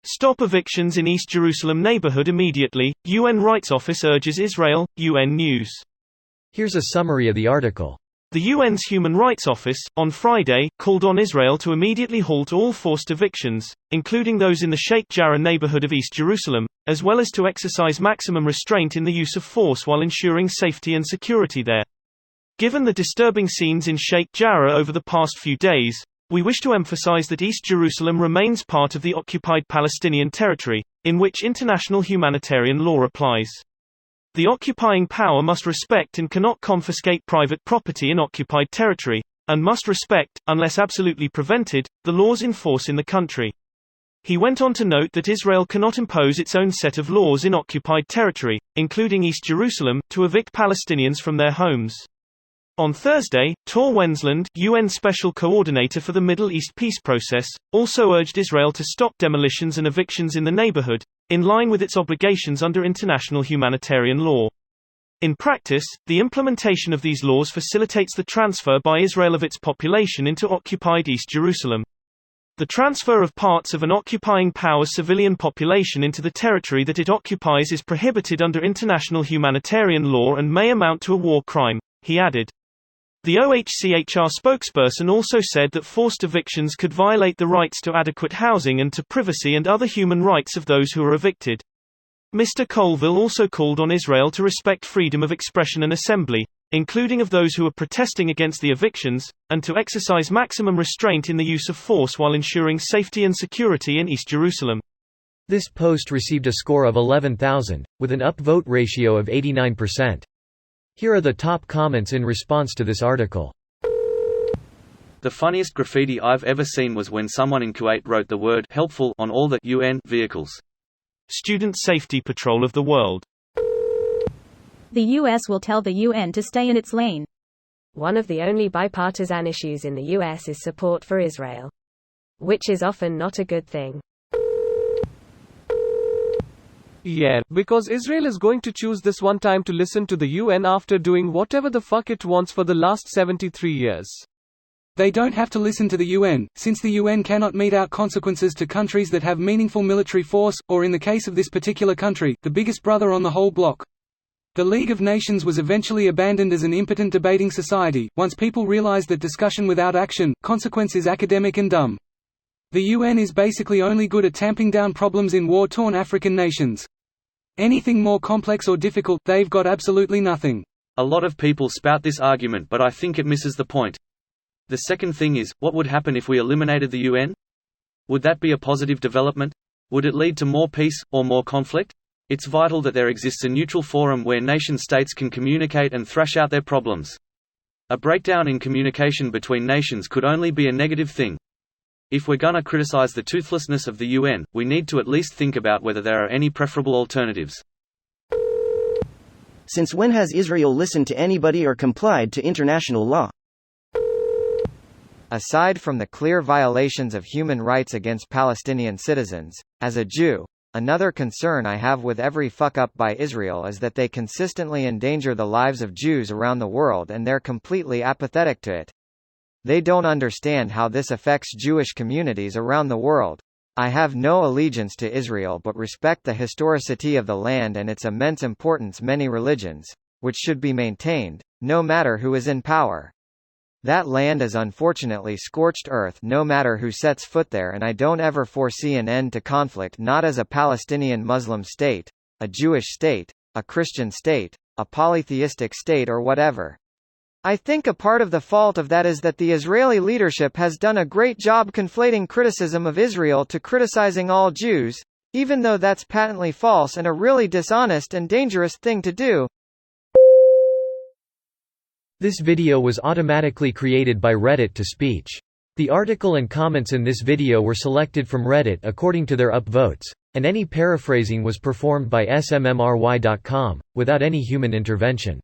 Stop evictions in East Jerusalem neighborhood immediately, UN Rights Office urges Israel, UN News. Here's a summary of the article. The UN's Human Rights Office, on Friday, called on Israel to immediately halt all forced evictions, including those in the Sheikh Jarrah neighborhood of East Jerusalem, as well as to exercise maximum restraint in the use of force while ensuring safety and security there. Given the disturbing scenes in Sheikh Jarrah over the past few days, we wish to emphasize that East Jerusalem remains part of the occupied Palestinian territory, in which international humanitarian law applies. The occupying power must respect and cannot confiscate private property in occupied territory, and must respect, unless absolutely prevented, the laws in force in the country. He went on to note that Israel cannot impose its own set of laws in occupied territory, including East Jerusalem, to evict Palestinians from their homes. On Thursday, Tor Wensland, UN Special Coordinator for the Middle East Peace Process, also urged Israel to stop demolitions and evictions in the neighborhood, in line with its obligations under international humanitarian law. In practice, the implementation of these laws facilitates the transfer by Israel of its population into occupied East Jerusalem. The transfer of parts of an occupying power's civilian population into the territory that it occupies is prohibited under international humanitarian law and may amount to a war crime, he added. The OHCHR spokesperson also said that forced evictions could violate the rights to adequate housing and to privacy and other human rights of those who are evicted. Mr. Colville also called on Israel to respect freedom of expression and assembly, including of those who are protesting against the evictions, and to exercise maximum restraint in the use of force while ensuring safety and security in East Jerusalem. This post received a score of 11,000, with an upvote ratio of 89%. Here are the top comments in response to this article. The funniest graffiti I've ever seen was when someone in Kuwait wrote the word helpful on all the UN vehicles. Student Safety Patrol of the World. The US will tell the UN to stay in its lane. One of the only bipartisan issues in the US is support for Israel, which is often not a good thing. Yeah, because Israel is going to choose this one time to listen to the UN after doing whatever the fuck it wants for the last 73 years. They don't have to listen to the UN, since the UN cannot mete out consequences to countries that have meaningful military force, or in the case of this particular country, the biggest brother on the whole block. The League of Nations was eventually abandoned as an impotent debating society, once people realized that discussion without action, consequence is academic and dumb. The UN is basically only good at tamping down problems in war-torn African nations. Anything more complex or difficult, they've got absolutely nothing. A lot of people spout this argument, but I think it misses the point. The second thing is, what would happen if we eliminated the UN? Would that be a positive development? Would it lead to more peace, or more conflict? It's vital that there exists a neutral forum where nation-states can communicate and thrash out their problems. A breakdown in communication between nations could only be a negative thing. If we're gonna criticize the toothlessness of the UN, we need to at least think about whether there are any preferable alternatives. Since when has Israel listened to anybody or complied to international law? Aside from the clear violations of human rights against Palestinian citizens, as a Jew, another concern I have with every fuck-up by Israel is that they consistently endanger the lives of Jews around the world and they're completely apathetic to it. They don't understand how this affects Jewish communities around the world. I have no allegiance to Israel but respect the historicity of the land and its immense importance many religions, which should be maintained, no matter who is in power. That land is unfortunately scorched earth no matter who sets foot there, and I don't ever foresee an end to conflict, not as a Palestinian Muslim state, a Jewish state, a Christian state, a polytheistic state or whatever. I think a part of the fault of that is that the Israeli leadership has done a great job conflating criticism of Israel to criticizing all Jews, even though that's patently false and a really dishonest and dangerous thing to do. This video was automatically created by Reddit to speech. The article and comments in this video were selected from Reddit according to their upvotes, and any paraphrasing was performed by smmry.com, without any human intervention.